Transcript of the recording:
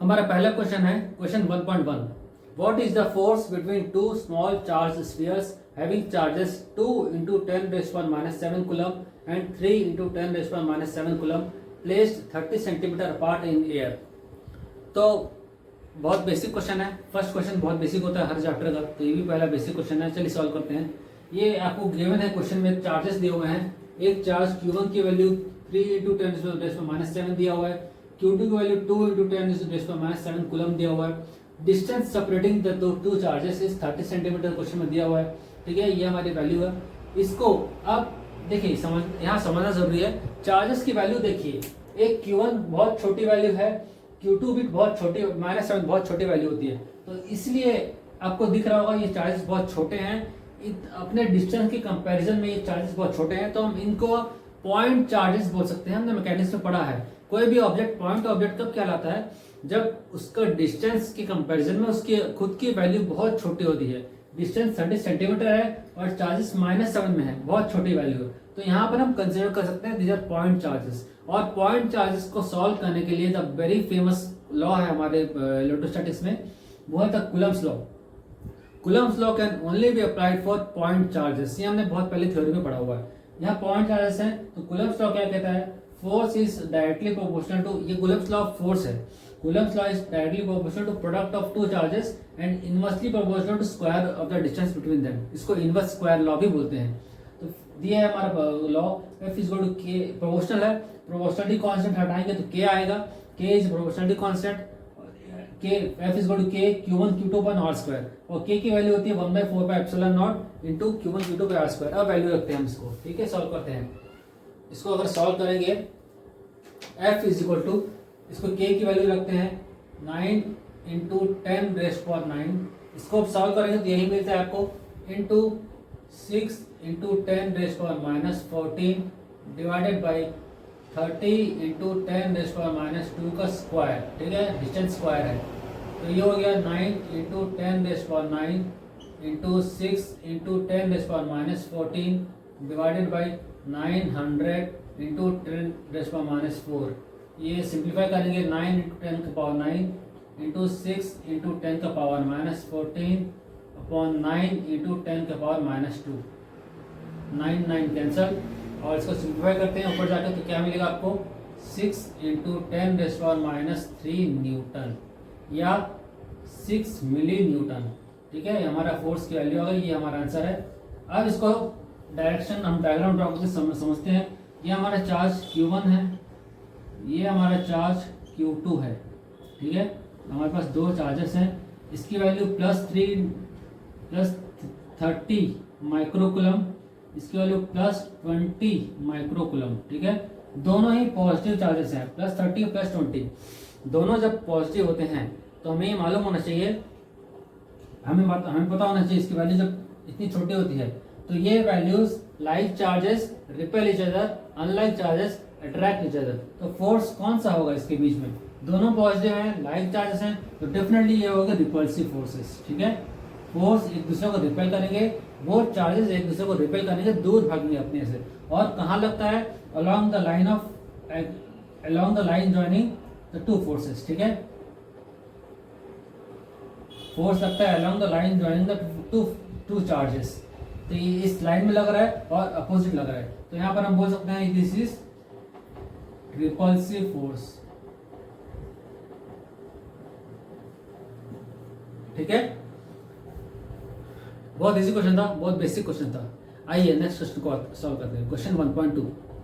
हमारा पहला क्वेश्चन है question 1.1। What is the force between two small charge spheres having charges 2 into 10⁻⁷ coulomb and 3 into 10⁻⁷ coulomb placed 30 centimetre apart in air. तो बहुत basic question है। First question बहुत basic होता है हर chapter का, तो ये भी पहला बेसिक क्वेश्चन है। चलिए सॉल्व करते हैं। ये आपको गिवन है क्वेश्चन में, चार्जेस दिए हुए हैं। एक चार्ज Q1 की वैल्यू 3 into 10⁻⁷ दिया हुआ है, Q2 की वैल्यू 2 into 10⁻⁷ कूलम दिया हुआ है। Distance separating the two charges is 30 centimetre question में दिया हुआ है। ठीक है, ये हमारी वैल्यू है। इसको अब देखिए यहाँ समझना जरूरी है। चार्जेस की वैल्यू देखिए, एक Q1 बहुत छोटी वैल्यू है, Q2 भी बहुत छोटी, -7 बहुत छोटी वैल्यू होती है। तो इसलिए आपको दिख रहा होगा ये चार्जेस बहुत छोटे हैं। अपने डिस्टेंस के कंपैरिजन में ये चार्जेस बहुत छोटे हैं, तो हम इनको पॉइंट चार्जेस बोल सकते हैं। हमने मैकेनिक्स में पढ़ा है, कोई भी ऑब्जेक्ट पॉइंट ऑब्जेक्ट कब कहलाता है, जब उसका डिस्टेंस के कंपैरिजन में उसकी खुद की वैल्यू बहुत छोटी होती है। डिस्टेंस 30 सेंटीमीटर है और चार्जेस -7 में है, बहुत छोटी वैल्यू है। तो यहाँ पर हम कंसिडर कर सकते हैं दीज आर पॉइंट चार्जेस। और पॉइंट चार्जेस को सॉल्व करने के लिए द वेरी फेमस लॉ है हमारे इलेक्ट्रोस्टैटिक्स में, वो है the Coulomb's law. Coulomb's law can only be applied for point charges. ये हमने बहुत पहले थ्योरी में पढ़ा हुआ है। यहाँ पॉइंट चार्जेस हैं, तो कूलम्स लॉ क्या कहता है, force is directly proportional to, ये कूलम्स लॉ ऑफ फोर्स है। Coulomb's law is directly proportional to product of two charges and inversely proportional to square of the distance between them. इसको inverse square law भी बोलते हैं। तो दिया है हमारा लॉ, F is equal to K, proportional है, प्रोपोर्शनलिटी कांस्टेंट हटाएंगे तो K आएगा। K is proportionality constant, K F is equal to K Q1 Q2 upon R square, और K की वैल्यू होती है 1/4πε0 इंटू Q1 Q2 पे R स्क्वायर। अब वैल्यू रखते हैं हम इसको। ठीक है, सॉल्व करते हैं इसको। अगर सॉल्व करेंगे F इज इक्वल टू, इसको K की वैल्यू रखते हैं 9 इंटू 10⁻⁹। इसको अब सॉल्व करेंगे तो यही मिलता है आपको, into 6 into 10⁻⁴ divided by 30 into 10⁻² का स्क्वायर। ठीक है, डिस्टेंस स्क्वायर है। तो ये हो गया 9 into 10⁻⁹ into 6 into 10⁻⁴ divided by 900 into 10⁻⁴। ये सिंप्लीफाई करेंगे 9 into 10⁻⁹ into 6 into 10⁻⁴ upon 9 into 10⁻²। 9 9 cancel, और इसको सिंप्लीफाई करते हैं ऊपर जाकर, तो क्या मिलेगा आपको 6 इंटू 10⁻³ न्यूटन या 6 मिली न्यूटन। ठीक है, हमारा फोर्स की वैल्यू आ गई, ये हमारा आंसर है। अब इसको डायरेक्शन हम डायग्राम ड्रॉ करके समझते हैं। ये हमारा चार्ज Q1 है, ये हमारा चार्ज Q2 है। ठीक है, हमारे पास दो चार्जेस हैं। इसकी वैल्यू +30 माइक्रोकूलम, इसकी वैल्यू +20 माइक्रोकूलम। ठीक है, दोनों ही पॉजिटिव चार्जेस हैं, +30 +20 दोनों जब पॉजिटिव होते हैं तो हमें ये मालूम होना चाहिए, हमें पता होना चाहिए इसकी वैल्यू जब इतनी छोटी होती है तो ये values like charges repel each other, unlike charges attract each other. तो फोर्स कौन सा होगा इसके बीच में, दोनों पॉजिटिव हैं, लाइक चार्जेस हैं, तो डेफिनेटली ये होगा रिपल्सिव फोर्सेस। ठीक है, फोर्स एक दूसरे को रिपेल करेंगे, वो चार्जेस एक दूसरे को रिपेल करेंगे, दूर भागेंगे अपने से। और कहाँ लगता है, along the line joining the two forces. ठीक है, फोर्स लगता है along the line joining the two charges. तो ये इस लाइन में लग रहा है और अपोजिट लग रहा है, तो यहाँ पर हम बोल सकते हैं दिस इज रिपल्सिव फोर्स। ठीक है, बहुत इजी क्वेश्चन था, बहुत बेसिक क्वेश्चन था। आइए नेक्स्ट क्वेश्चन को सॉल्व करते हैं। क्वेश्चन 1.2।